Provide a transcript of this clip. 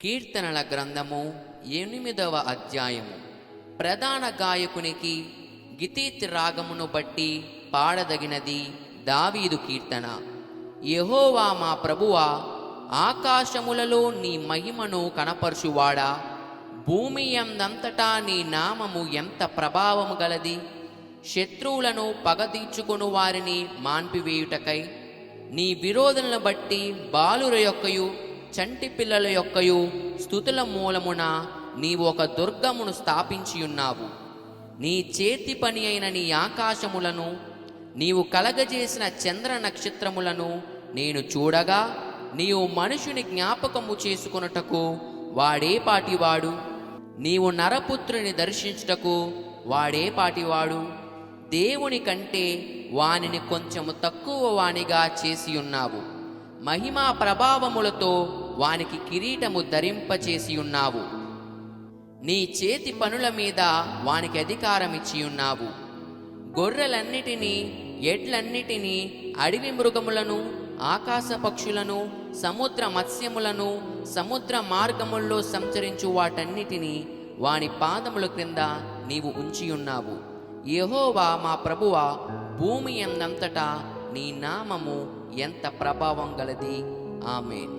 కీర్తనల గ్రంథము 8వ అధ్యాయము. ప్రధాన గాయకునికి గితీత్ రాగమును బట్టి పాడదగినది దావీదు కీర్తన. యెహోవా మా ప్రభువా, ఆకాశములలో నీ మహిమను కనపరుచువాడా, భూమి యందంతటా నీ నామము ఎంత ప్రభావము గలది. శత్రువులను పగదీర్చుకొను వారిని మాన్పివేయుటకై నీ విరోధులను బట్టి బాలుర యొక్కయు చంటి పిల్లల యొక్కయు స్తుతుల మూలమున నీవు ఒక దుర్గమును స్థాపించియున్నావు. నీ చేతి పని అయిన నీ ఆకాశములను, నీవు కలగజేసిన చంద్ర నక్షత్రములను నేను చూడగా, నీవు మనుషుని జ్ఞాపకము చేసుకొనుటకు వాడే పాటివాడు, నీవు నరపుత్రుని దర్శించుటకు వాడే పాటివాడు. దేవుని కంటే వానిని కొంచెము తక్కువ వానిగా చేసియున్నావు. మహిమా ప్రభావములతో వానికి కిరీటము ధరింపచేసియున్నావు. నీ చేతి పనుల మీద వానికి అధికారమిచ్చియున్నావు. గొర్రెలన్నిటినీ, ఎడ్లన్నిటినీ, అడవి మృగములను, ఆకాశ పక్షులను, సముద్ర మత్స్యములను, సముద్ర మార్గముల్లో సంచరించు వాటన్నిటినీ వాని పాదముల క్రింద నీవు ఉంచియున్నావు. యెహోవా మా ప్రభువా, భూమి యందంతటా నీ నామము ఎంత ప్రభావం గలది. ఆమేన్.